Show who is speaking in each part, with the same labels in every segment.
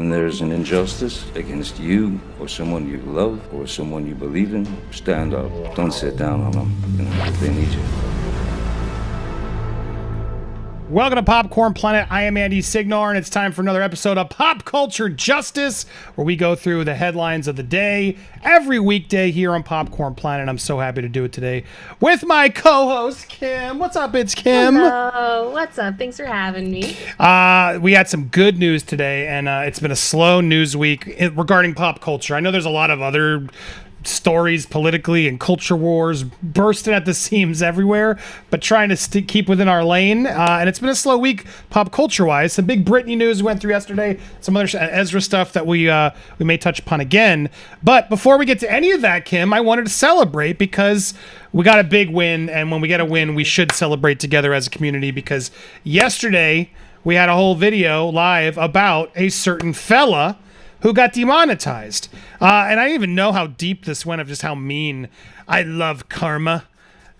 Speaker 1: When there's an injustice against you or someone you love or someone you believe in, stand up. Don't sit down on them, if they need you.
Speaker 2: Welcome to Popcorn Planet. I am Andy Signore, and it's time for another episode of Pop Culture Justice, where we go through the headlines of the day every weekday here on Popcorn Planet. I'm so happy to do it today with my co-host, Kim. What's up, it's Kim?
Speaker 3: Hello. What's up? Thanks for having me.
Speaker 2: We had some good news today, and it's been a slow news week regarding pop culture. I know there's a lot of other stories politically and culture wars bursting at the seams everywhere, but trying to keep within our lane. And it's been a slow week pop culture wise. Some big Britney news we went through yesterday, some other Ezra stuff that we may touch upon again. But before we get to any of that, Kim, I wanted to celebrate because we got a big win, and when we get a win, we should celebrate together as a community, because yesterday we had a whole video live about a certain fella who got demonetized. And I didn't even know how deep this went, of just how mean. I love karma.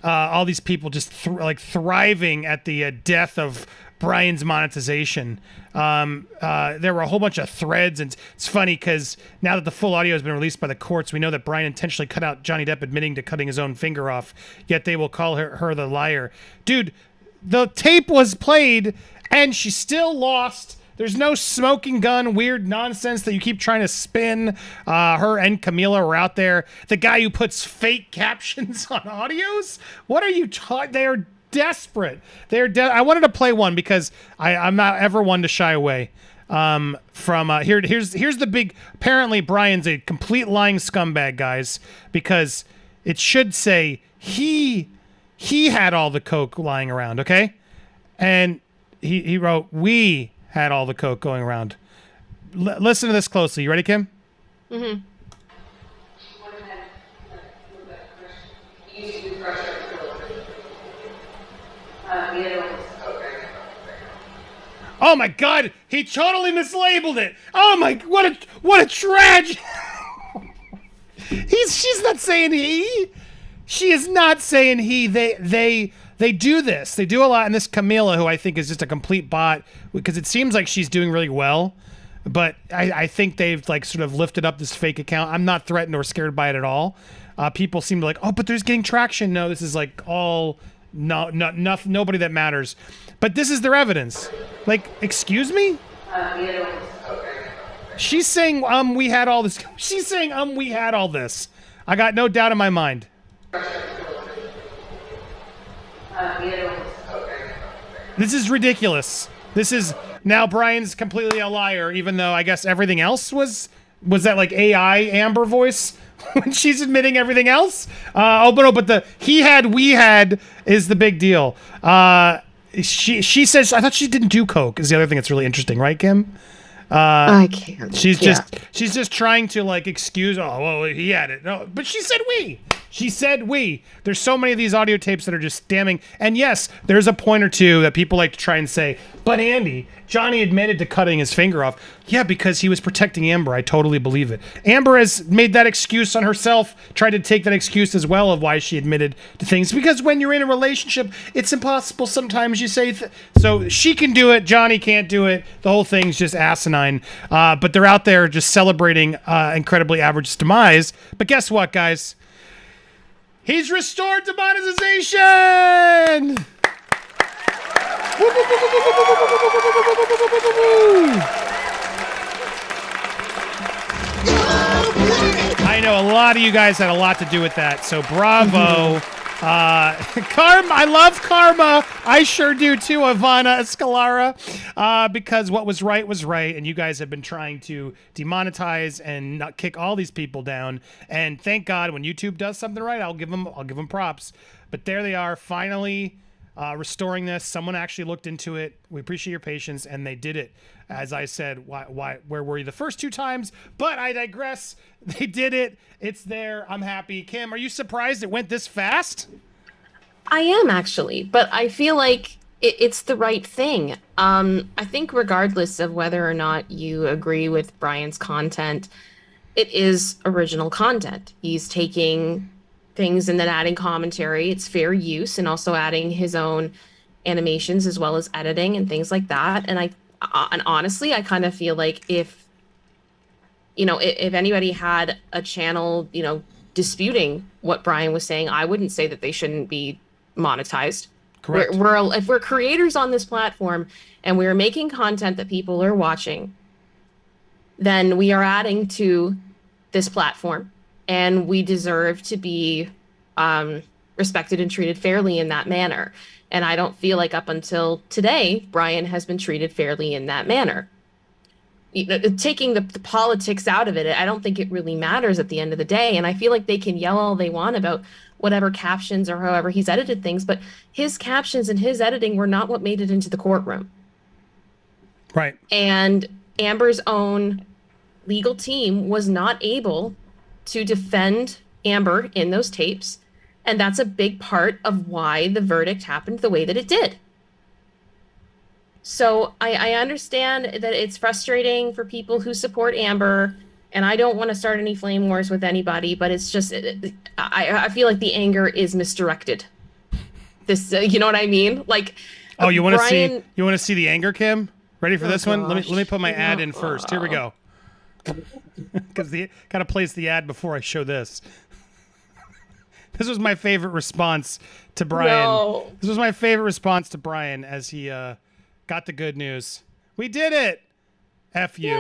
Speaker 2: All these people just thriving at the death of Brian's monetization. There were a whole bunch of threads, and it's funny because now that the full audio has been released by the courts, we know that Brian intentionally cut out Johnny Depp admitting to cutting his own finger off, yet they will call her the liar. Dude, the tape was played, and she still lost. There's no smoking gun, weird nonsense that you keep trying to spin. Her and Camila were out there. The guy who puts fake captions on audios? What are you talking? They are desperate. I wanted to play one because I'm not ever one to shy away from here's the big. Apparently, Brian's a complete lying scumbag, guys, because it should say he had all the coke lying around, okay? And he wrote, we had all the coke going around. Listen to this closely. You ready, Kim?
Speaker 3: Mm-hmm.
Speaker 2: Oh my God! He totally mislabeled it. Oh my! What a tragedy! She's not saying he. She is not saying he. They do this. They do a lot. And this Camila, who I think is just a complete bot, because it seems like she's doing really well, but I think they've sort of lifted up this fake account. I'm not threatened or scared by it at all. People seem to but there's getting traction. No, this is nobody that matters. But this is their evidence. Excuse me? She's saying, we had all this. She's saying, we had all this. I got no doubt in my mind. This is ridiculous. This is now Brian's completely a liar, even though I guess everything else was that AI Amber voice when she's admitting everything else. But the he had, we had is the big deal. She says, I thought she didn't do coke is the other thing that's really interesting, right, Kim?
Speaker 3: I can't.
Speaker 2: She's just trying to excuse. Oh, well, he had it. No, but she said we. She said we. There's so many of these audio tapes that are just damning. And yes, there's a point or two that people like to try and say, but Andy, Johnny admitted to cutting his finger off. Yeah, because he was protecting Amber. I totally believe it. Amber has made that excuse on herself, tried to take that excuse as well of why she admitted to things. Because when you're in a relationship, it's impossible sometimes you say. So she can do it. Johnny can't do it. The whole thing's just asinine. But they're out there just celebrating Incredibly Average's demise. But guess what, guys? He's restored to monetization! I know a lot of you guys had a lot to do with that, so bravo. Karma, I love karma. I sure do too, Ivana Escalara, because what was right, and you guys have been trying to demonetize and not kick all these people down. And thank God, when YouTube does something right, I'll give them props. But there they are, finally restoring this. Someone actually looked into it. We appreciate your patience, and they did it. As I said, where were you the first two times? But I digress. They did it. It's there. I'm happy. Kim, are you surprised it went this fast?
Speaker 3: I am, actually, but I feel like it's the right thing. I think regardless of whether or not you agree with Brian's content, it is original content. He's taking things and then adding commentary. It's fair use, and also adding his own animations as well as editing and things like that. And honestly, I kind of feel like if if anybody had a channel, disputing what Brian was saying, I wouldn't say that they shouldn't be monetized.
Speaker 2: Correct.
Speaker 3: If we're creators on this platform and we're making content that people are watching, then we are adding to this platform, and we deserve to be respected and treated fairly in that manner. And I don't feel like up until today, Brian has been treated fairly in that manner. Taking the politics out of it, I don't think it really matters at the end of the day. And I feel like they can yell all they want about whatever captions or however he's edited things, but his captions and his editing were not what made it into the courtroom.
Speaker 2: Right.
Speaker 3: And Amber's own legal team was not able to defend Amber in those tapes. And that's a big part of why the verdict happened the way that it did. So I understand that it's frustrating for people who support Amber, and I don't want to start any flame wars with anybody, but it's just, I feel like the anger is misdirected. This, you know what I mean? Like,
Speaker 2: oh, you want to see the anger, Kim? Ready for this one?
Speaker 3: Gosh.
Speaker 2: Let me put my ad in first. Here we go. Because gotta place the ad before I show this. This was my favorite response to Brian.
Speaker 3: No.
Speaker 2: This was my favorite response to Brian as he got the good news. We did it. F you.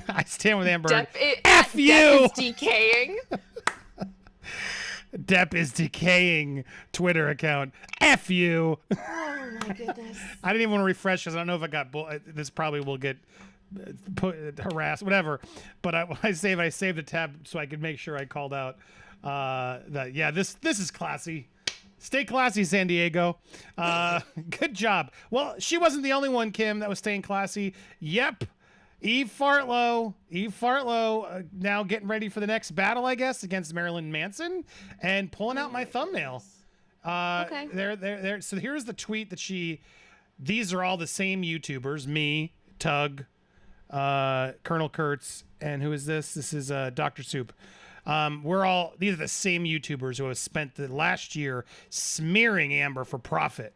Speaker 2: I stand with Amber. F you.
Speaker 3: Depp is decaying.
Speaker 2: Depp is decaying Twitter account. F you.
Speaker 3: Oh my goodness.
Speaker 2: I didn't even want to refresh this. I don't know if I got this. Probably will get harassed, whatever. But I saved the tab so I could make sure I called out that. Yeah, this is classy. Stay classy, San Diego. Good job. Well, she wasn't the only one, Kim, that was staying classy. Yep. Eve Fartlow, now getting ready for the next battle, I guess, against Marilyn Manson, and pulling out my thumbnail.
Speaker 3: Okay.
Speaker 2: There. So here's the tweet that these are all the same YouTubers, me, Tug, Colonel Kurtz, and who is this? This is Dr. Soup. These are the same YouTubers who have spent the last year smearing Amber for profit.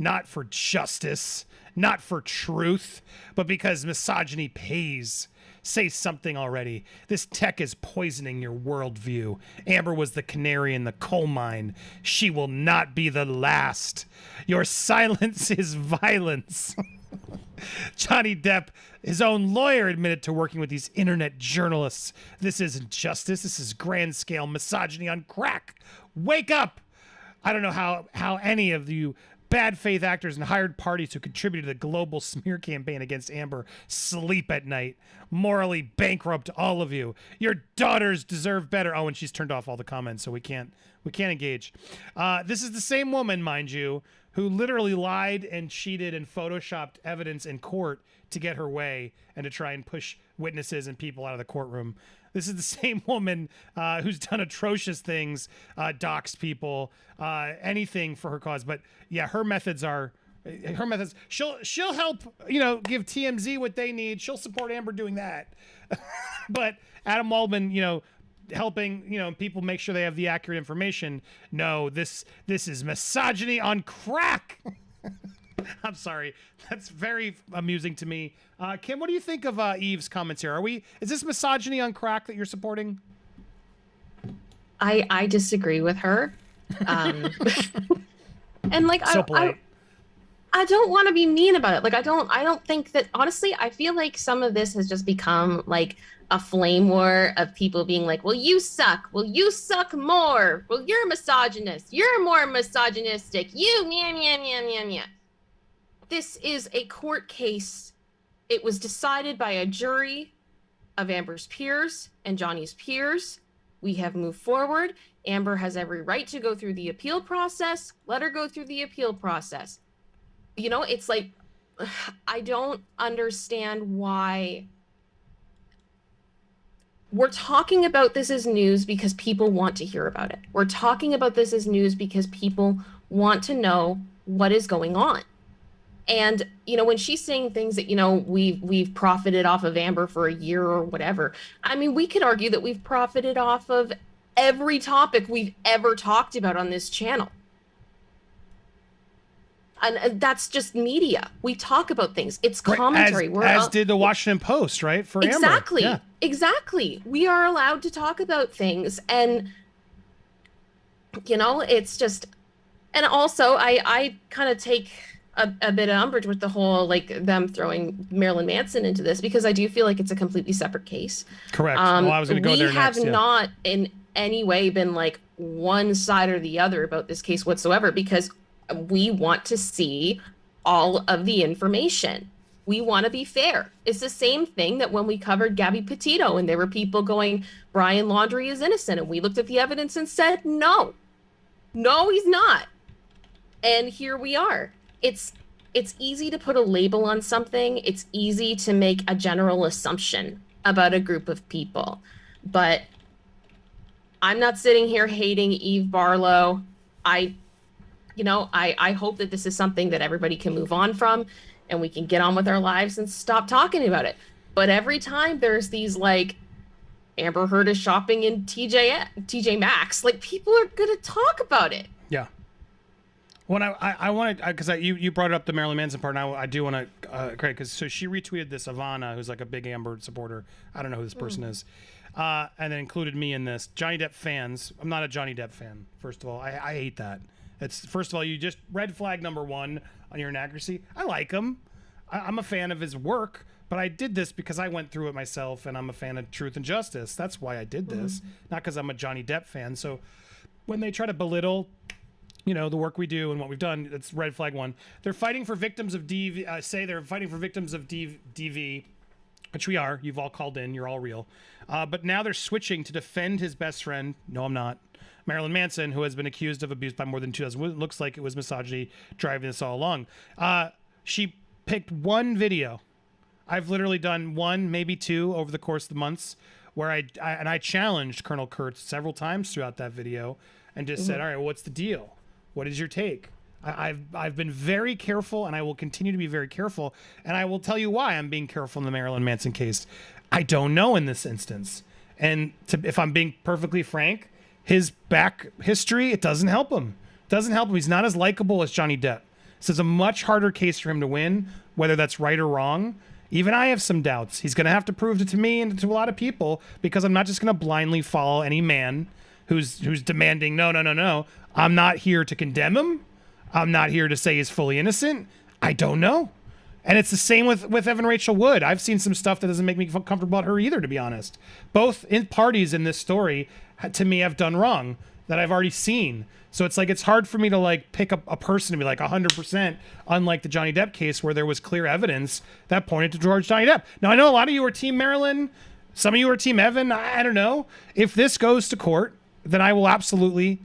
Speaker 2: Not for justice, not for truth, but because misogyny pays. Say something already. This tech is poisoning your worldview. Amber was the canary in the coal mine. She will not be the last. Your silence is violence. Johnny Depp, his own lawyer, admitted to working with these internet journalists. This isn't justice. This is grand scale misogyny on crack. Wake up. I don't know how any of you bad faith actors and hired parties who contributed to the global smear campaign against Amber sleep at night. Morally bankrupt, all of you. Your daughters deserve better. Oh, and she's turned off all the comments, so we can't engage. This is the same woman, mind you, who literally lied and cheated and photoshopped evidence in court to get her way and to try and push witnesses and people out of the courtroom. This is the same woman who's done atrocious things, doxed people, anything for her cause. But yeah, her methods. She'll help, give TMZ what they need. She'll support Amber doing that. But Adam Waldman, helping, people make sure they have the accurate information. No, this is misogyny on crack. I'm sorry. That's very amusing to me. Kim, what do you think of Eve's comments here? Is this misogyny on crack that you're supporting?
Speaker 3: I disagree with her. And like,
Speaker 2: so polite.
Speaker 3: I don't want to be mean about it. Like, I don't think that, honestly, I feel like some of this has just become like a flame war of people being like, well, you suck. Well, you suck more. Well, you're a misogynist. You're more misogynistic. You, meow, meow, meow, meow, meow. This is a court case. It was decided by a jury of Amber's peers and Johnny's peers. We have moved forward. Amber has every right to go through the appeal process. Let her go through the appeal process. It's like, I don't understand why we're talking about this as news because people want to hear about it. We're talking about this as news because people want to know what is going on. And, when she's saying things that, we've profited off of Amber for a year or whatever, I mean, we could argue that we've profited off of every topic we've ever talked about on this channel. And that's just media. We talk about things. It's commentary.
Speaker 2: As did the Washington Post, right? For
Speaker 3: exactly,
Speaker 2: Amber. Yeah.
Speaker 3: exactly. We are allowed to talk about things, and it's just. And also, I kind of take a bit of umbrage with the whole like them throwing Marilyn Manson into this, because I do feel like it's a completely separate case.
Speaker 2: Correct. Well, I was going to go there next.
Speaker 3: We have not in any way been like one side or the other about this case whatsoever, because we want to see all of the information. We want to be fair. It's the same thing that when we covered Gabby Petitio and there were people going, Brian Laundrie is innocent. And we looked at the evidence and said, no, he's not. And here we are. It's easy to put a label on something. It's easy to make a general assumption about a group of people. But I'm not sitting here hating Eve Barlow. I hope that this is something that everybody can move on from and we can get on with our lives and stop talking about it. But every time there's these like Amber Heard is shopping in TJ Maxx, like people are going to talk about it.
Speaker 2: Yeah. When I wanted, because you brought up the Marilyn Manson part, and I do want to correct, because so she retweeted this Ivana, who's like a big Amber supporter. I don't know who this person is, and then included me in this. Johnny Depp fans. I'm not a Johnny Depp fan. First of all, I hate that. It's first of all, you just red flag number one on your inaccuracy. I like him. I'm a fan of his work, but I did this because I went through it myself, and I'm a fan of truth and justice. That's why I did this, not because I'm a Johnny Depp fan. So when they try to belittle, the work we do and what we've done, it's red flag one. They're fighting for victims of DV. They're fighting for victims of DV, which we are. You've all called in. You're all real. But now they're switching to defend his best friend. No, I'm not. Marilyn Manson, who has been accused of abuse by more than 2 dozen. It looks like it was misogyny driving this all along. She picked one video. I've literally done one, maybe two over the course of the months, where I challenged Colonel Kurtz several times throughout that video and just said, all right, well, what's the deal? What is your take? I've been very careful, and I will continue to be very careful, and I will tell you why I'm being careful in the Marilyn Manson case. I don't know in this instance. And if I'm being perfectly frank, his back history, it doesn't help him. He's not as likable as Johnny Depp. This is a much harder case for him to win, whether that's right or wrong. Even I have some doubts. He's going to have to prove it to me and to a lot of people, because I'm not just going to blindly follow any man who's demanding, no. I'm not here to condemn him. I'm not here to say he's fully innocent. I don't know. And it's the same with Evan Rachel Wood. I've seen some stuff that doesn't make me feel comfortable about her either, to be honest. Both parties in this story, to me, have done wrong that I've already seen. So it's like, it's hard for me to like pick up a person to be like 100%, unlike the Johnny Depp case where there was clear evidence that pointed to Johnny Depp. Now, I know a lot of you are Team Marilyn. Some of you are Team Evan. I don't know. If this goes to court, then I will absolutely,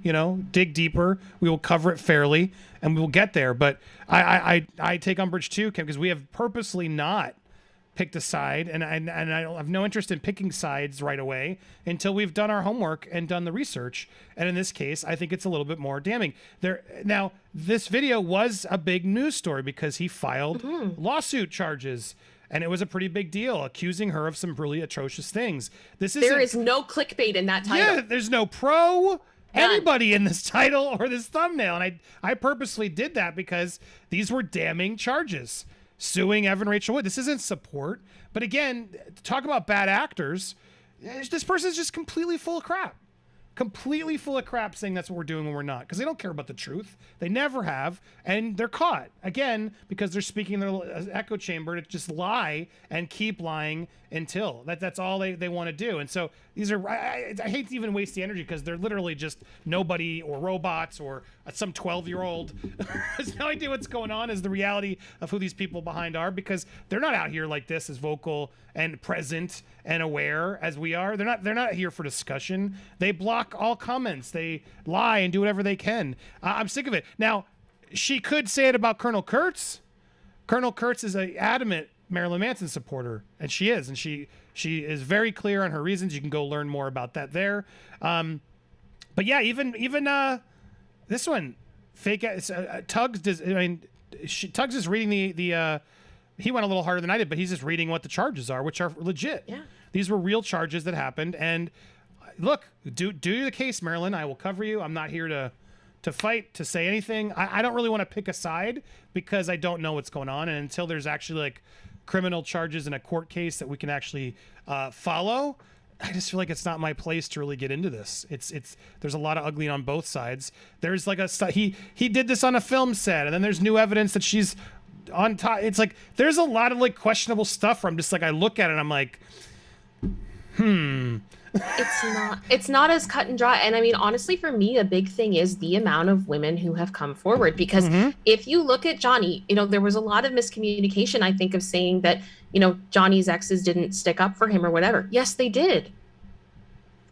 Speaker 2: dig deeper. We will cover it fairly, and we will get there. But I take umbrage too, Kim, because we have purposely not picked a side, and I have no interest in picking sides right away until we've done our homework and done the research. And in this case, I think it's a little bit more damning. Now, this video was a big news story because he filed lawsuit charges. And it was a pretty big deal, accusing her of some really atrocious things. There
Speaker 3: is no clickbait in that title.
Speaker 2: Yeah, there's no anybody in this title or this thumbnail. And I purposely did that because these were damning charges. Suing Evan Rachel Wood. This isn't support. But again, talk about bad actors. This person's just completely full of crap. Completely full of crap, saying that's what we're doing when we're not, because they don't care about the truth. They never have, and they're caught again because they're speaking their echo chamber to just lie and keep lying until that's all they want to do. And so these are I hate to even waste the energy, because they're literally just nobody or robots or some 12-year-old has no idea what's going on, is the reality of who these people behind are, because they're not out here like this, as vocal and present and aware as we are. They're not here for discussion. They block all comments. They lie and do whatever they can. I'm sick of it. Now, she could say it about Colonel Kurtz. Colonel Kurtz is an adamant Marilyn Manson supporter, and she is, and she is very clear on her reasons. You can go learn more about that there. But yeah, even this one, fake Tugs does. I mean, Tugs is reading the. He went a little harder than I did, but he's just reading what the charges are, which are legit.
Speaker 3: Yeah.
Speaker 2: These were real charges that happened. And look, do the case, Marilyn. I will cover you. I'm not here to to fight, to say anything. I don't really want to pick a side because I don't know what's going on. And until there's actually like criminal charges in a court case that we can actually follow, I just feel like it's not my place to really get into this. It's there's a lot of ugly on both sides. There's like he did this on a film set, and then there's new evidence that she's on top. It's like there's a lot of like questionable stuff where I'm just like, I look at it and I'm like,
Speaker 3: It's not as cut and dry. And I mean, honestly, for me, a big thing is the amount of women who have come forward. Because if you look at Johnny, there was a lot of miscommunication, I think, of saying that, Johnny's exes didn't stick up for him or whatever. Yes, they did.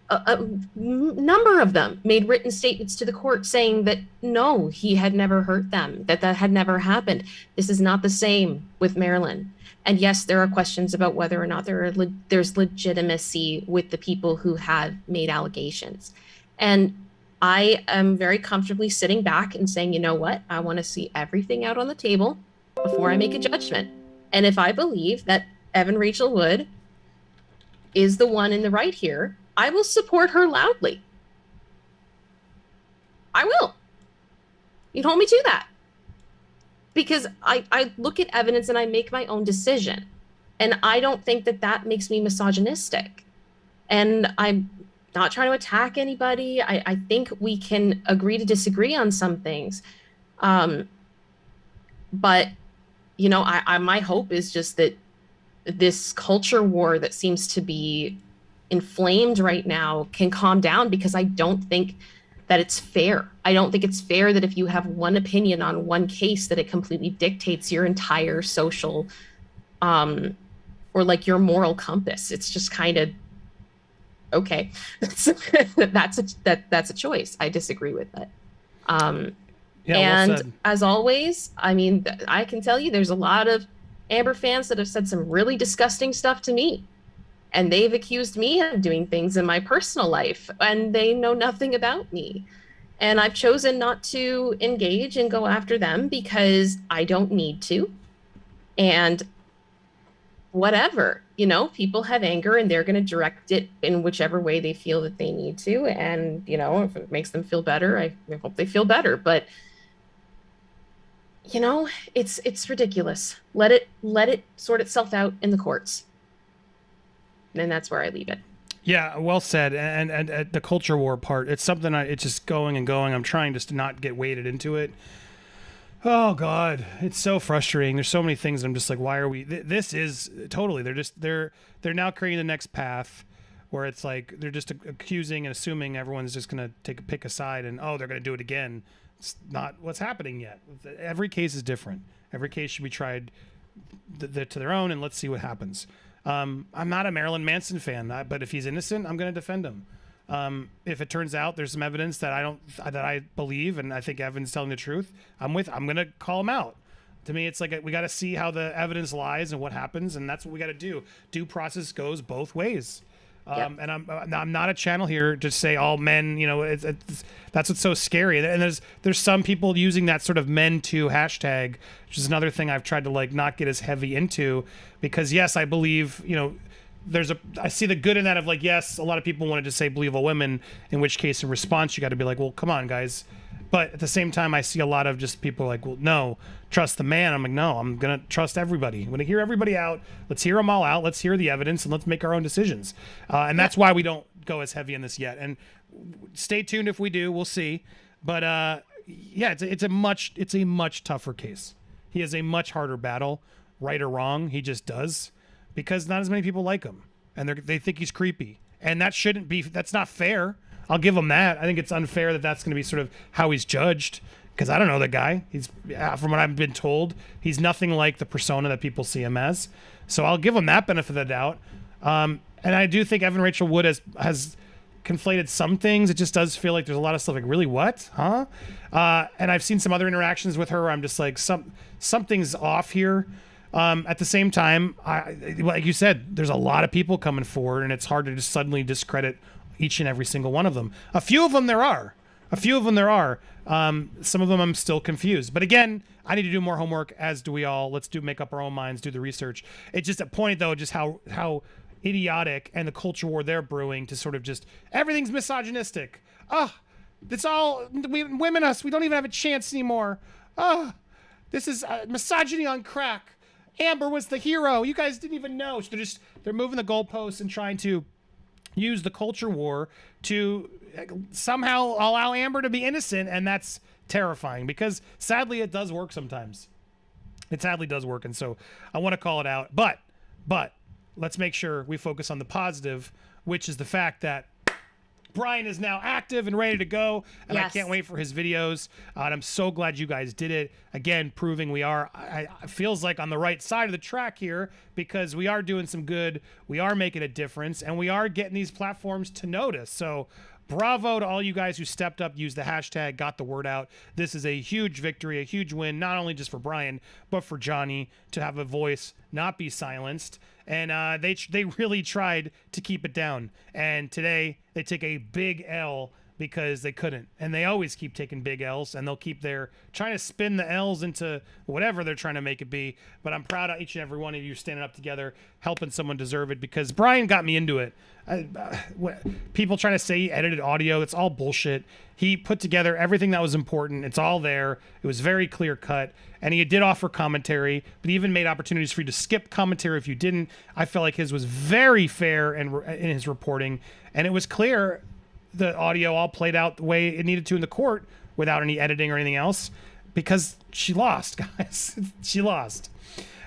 Speaker 3: A number of them made written statements to the court saying that no, he had never hurt them, that had never happened. This is not the same with Marilyn. And yes, there are questions about whether or not there's legitimacy with the people who had made allegations. And I am very comfortably sitting back and saying, you know what? I want to see everything out on the table before I make a judgment. And if I believe that Evan Rachel Wood is the one in the right here, I will support her loudly. I will. You'd hold me to that. Because I look at evidence and I make my own decision. And I don't think that makes me misogynistic. And I'm not trying to attack anybody. I think we can agree to disagree on some things. But, my hope is just that this culture war that seems to be inflamed right now can calm down, because I don't think that it's fair. I don't think it's fair that if you have one opinion on one case, that it completely dictates your entire social or like your moral compass. It's just kind of, okay, that's a choice. I disagree with it.
Speaker 2: Well said.
Speaker 3: As always, I mean, I can tell you there's a lot of Amber fans that have said some really disgusting stuff to me. And they've accused me of doing things in my personal life, and they know nothing about me. And I've chosen not to engage and go after them because I don't need to. And whatever, people have anger and they're going to direct it in whichever way they feel that they need to. And, if it makes them feel better, I hope they feel better. But, it's ridiculous. Let it sort itself out in the courts. And that's where I leave it.
Speaker 2: Yeah, well said. And the culture war part, it's something it's just going and going. I'm trying just to not get weighted into it. Oh God, it's so frustrating. There's so many things. I'm just like, why are we? This is totally. They're now creating the next path where it's like they're just accusing and assuming everyone's just gonna pick a side and they're gonna do it again. It's not what's happening yet. Every case is different. Every case should be tried to their own, and let's see what happens. I'm not a Marilyn Manson fan, but if he's innocent, I'm going to defend him. If it turns out there's some evidence that I believe, and I think Evan's telling the truth, I'm going to call him out. To me, it's like we got to see how the evidence lies and what happens, and that's what we got to do. Due process goes both ways.
Speaker 3: Yep.
Speaker 2: And I'm not a channel here to say all men, that's what's so scary. And there's some people using that sort of men too hashtag, which is another thing I've tried to like not get as heavy into, because yes, I believe, I see the good in that of like, yes, a lot of people wanted to say believe all women, in which case in response, you got to be like, well, come on guys. But at the same time, I see a lot of just people like, well, no, trust the man. I'm like, no, I'm going to trust everybody. I'm going to hear everybody out. Let's hear them all out. Let's hear the evidence and let's make our own decisions. And that's why we don't go as heavy in this yet. And stay tuned if we do. We'll see. But it's a much tougher case. He has a much harder battle, right or wrong. He just does, because not as many people like him. And they think he's creepy. And that's not fair. I'll give him that. I think it's unfair that that's going to be sort of how he's judged, because I don't know the guy. He's, from what I've been told, he's nothing like the persona that people see him as. So I'll give him that benefit of the doubt. And I do think Evan Rachel Wood has conflated some things. It just does feel like there's a lot of stuff like, really, what? Huh? And I've seen some other interactions with her where I'm just like, something's off here. At the same time, like you said, there's a lot of people coming forward, and it's hard to just suddenly discredit each and every single one of them. A few of them there are. Some of them I'm still confused. But again, I need to do more homework, as do we all. Let's make up our own minds, do the research. It's just a point, though, just how idiotic and the culture war they're brewing to sort of just, everything's misogynistic. It's all women us. We don't even have a chance anymore. Oh, this is misogyny on crack. Amber was the hero. You guys didn't even know. So they're moving the goalposts and trying to use the culture war to somehow allow Amber to be innocent, and that's terrifying because sadly it does work sometimes. It sadly does work, and so I want to call it out. But let's make sure we focus on the positive, which is the fact that Brian is now active and ready to go, and I can't wait for his videos. And I'm so glad you guys did it. Again, proving we are, I feels like on the right side of the track here because we are doing some good. We are making a difference, and we are getting these platforms to notice. So bravo to all you guys who stepped up, used the hashtag, got the word out. This is a huge victory, a huge win, not only just for Brian, but for Johnny to have a voice, not be silenced. And they really tried to keep it down. And today they take a big L because they couldn't. And they always keep taking big L's, and they'll keep trying to spin the L's into whatever they're trying to make it be. But I'm proud of each and every one of you standing up together, helping someone deserve it, because Brian got me into it. People trying to say he edited audio, it's all bullshit. He put together everything that was important. It's all there. It was very clear cut. And he did offer commentary, but he even made opportunities for you to skip commentary if you didn't. I felt like his was very fair in his reporting, and it was clear the audio all played out the way it needed to in the court without any editing or anything else, because she lost, guys. She lost.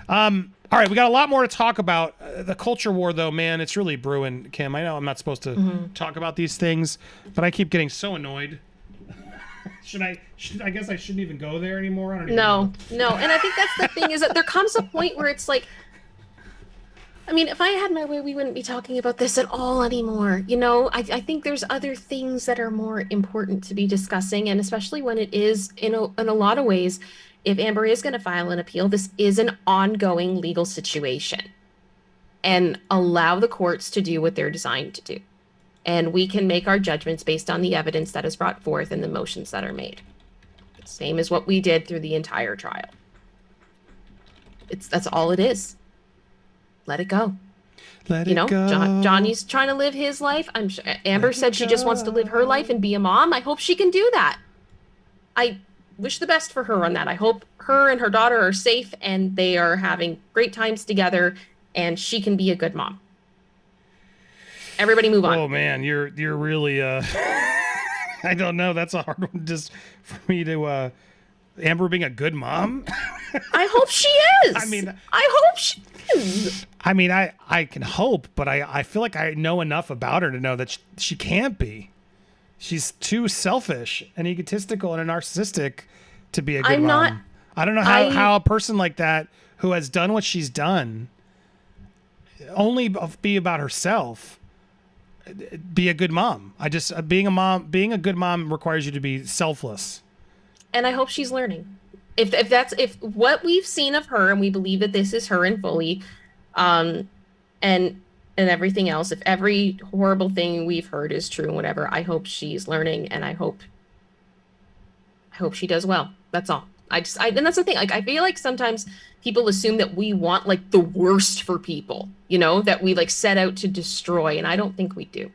Speaker 2: All right, we got a lot more to talk about. The culture war, though, man, it's really brewing, Kim. I know I'm not supposed to talk about these things, but I keep getting so annoyed. I guess I shouldn't even go there anymore. I don't even know.
Speaker 3: No. And I think that's the thing, is that there comes a point where it's like, I mean, if I had my way, we wouldn't be talking about this at all anymore. You know, I think there's other things that are more important to be discussing, and especially when it is, in a lot of ways, if Amber is going to file an appeal, this is an ongoing legal situation. And allow the courts to do what they're designed to do. And we can make our judgments based on the evidence that is brought forth and the motions that are made. Same as what we did through the entire trial. That's all it is. Let it go.
Speaker 2: Let it go.
Speaker 3: Johnny's trying to live his life. I'm sure Amber said she just wants to live her life and be a mom. I hope she can do that. I wish the best for her on that. I hope her and her daughter are safe and they are having great times together, and she can be a good mom. Everybody move on.
Speaker 2: Oh man, you're really I don't know. That's a hard one just for me to Amber being a good mom.
Speaker 3: I hope she is. I hope she is.
Speaker 2: I mean, I can hope, but I feel like I know enough about her to know that she can't be. She's too selfish and egotistical and narcissistic to be a good mom. I don't know how a person like that who has done what she's done, only be about herself, be a good mom. Being a good mom requires you to be selfless.
Speaker 3: And I hope she's learning. If what we've seen of her, and we believe that this is her in fully, and everything else, if every horrible thing we've heard is true and whatever, I hope she's learning, and I hope she does well. That's all. And that's the thing. Like, I feel like sometimes people assume that we want like the worst for people, you know, that we like set out to destroy, and I don't think we do.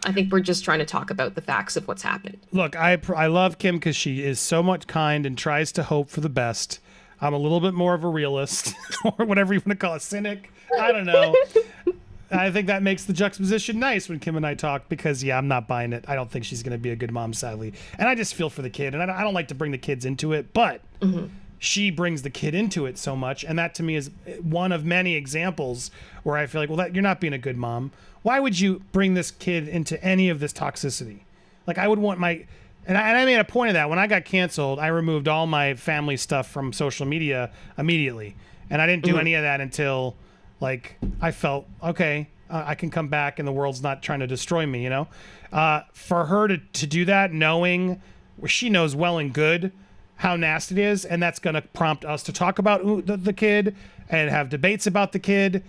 Speaker 3: I think we're just trying to talk about the facts of what's happened.
Speaker 2: Look, I love Kim because she is so much kind and tries to hope for the best. I'm a little bit more of a realist, or whatever you want to call it, cynic. I don't know. I think that makes the juxtaposition nice when Kim and I talk, because I'm not buying it. I don't think she's going to be a good mom, sadly. And I just feel for the kid, and I don't like to bring the kids into it, but she brings the kid into it so much, and that to me is one of many examples where I feel like, well, you're not being a good mom. Why would you bring this kid into any of this toxicity? Like, I would want and I made a point of that. When I got canceled, I removed all my family stuff from social media immediately, and I didn't do any of that until like I felt okay, I can come back and the world's not trying to destroy me, you know. For her to do that, knowing she knows well and good how nasty it is, and that's going to prompt us to talk about the kid and have debates about the kid.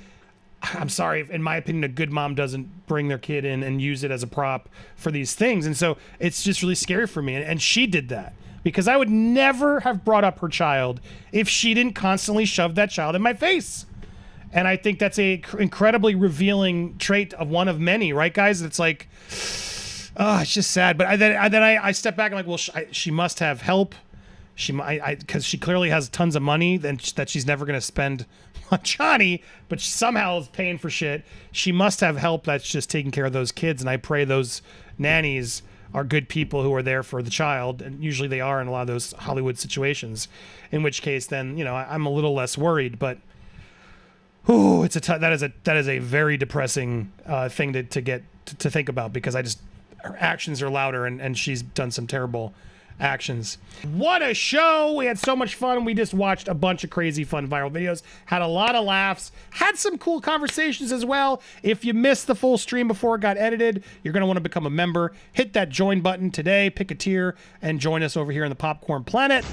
Speaker 2: I'm sorry, in my opinion, a good mom doesn't bring their kid in and use it as a prop for these things. And so it's just really scary for me. And she did that, because I would never have brought up her child if she didn't constantly shove that child in my face. And I think that's a incredibly revealing trait of one of many, right, guys? It's like, Oh, it's just sad. But then I step back and I'm like, well, she must have help. Because she clearly has tons of money that she's never going to spend on Johnny, but she somehow is paying for shit. She must have help that's just taking care of those kids. And I pray those nannies are good people who are there for the child. And usually they are in a lot of those Hollywood situations, in which case then, I'm a little less worried, but ooh, that is a very depressing thing to think about, because her actions are louder and she's done some terrible actions. What a show. We had so much fun. We just watched a bunch of crazy fun viral videos, had a lot of laughs, had some cool conversations as well. If you missed the full stream before it got edited, you're going to want to become a member. Hit that join button today, pick a tier, and join us over here in the Popcorn Planet.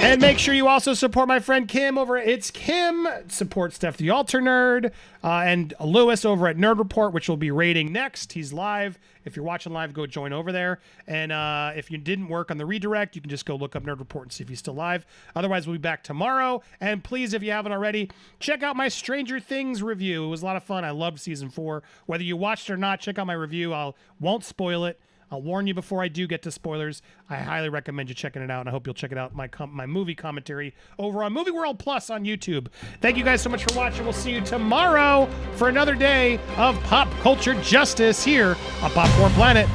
Speaker 2: And make sure you also support my friend Kim over at It's Kim. Support Steph the Alter Nerd, and Lewis over at Nerd Report, which we'll be rating next. He's live. If you're watching live, go join over there. And if you didn't work on the redirect, you can just go look up Nerd Report and see if he's still live. Otherwise, we'll be back tomorrow. And please, if you haven't already, check out my Stranger Things review. It was a lot of fun. I loved season 4. Whether you watched it or not, check out my review. Won't spoil it. I'll warn you before I do get to spoilers. I highly recommend you checking it out, and I hope you'll check it out, my movie commentary over on Movie World Plus on YouTube. Thank you guys so much for watching. We'll see you tomorrow for another day of pop culture justice here on Popcorn Planet.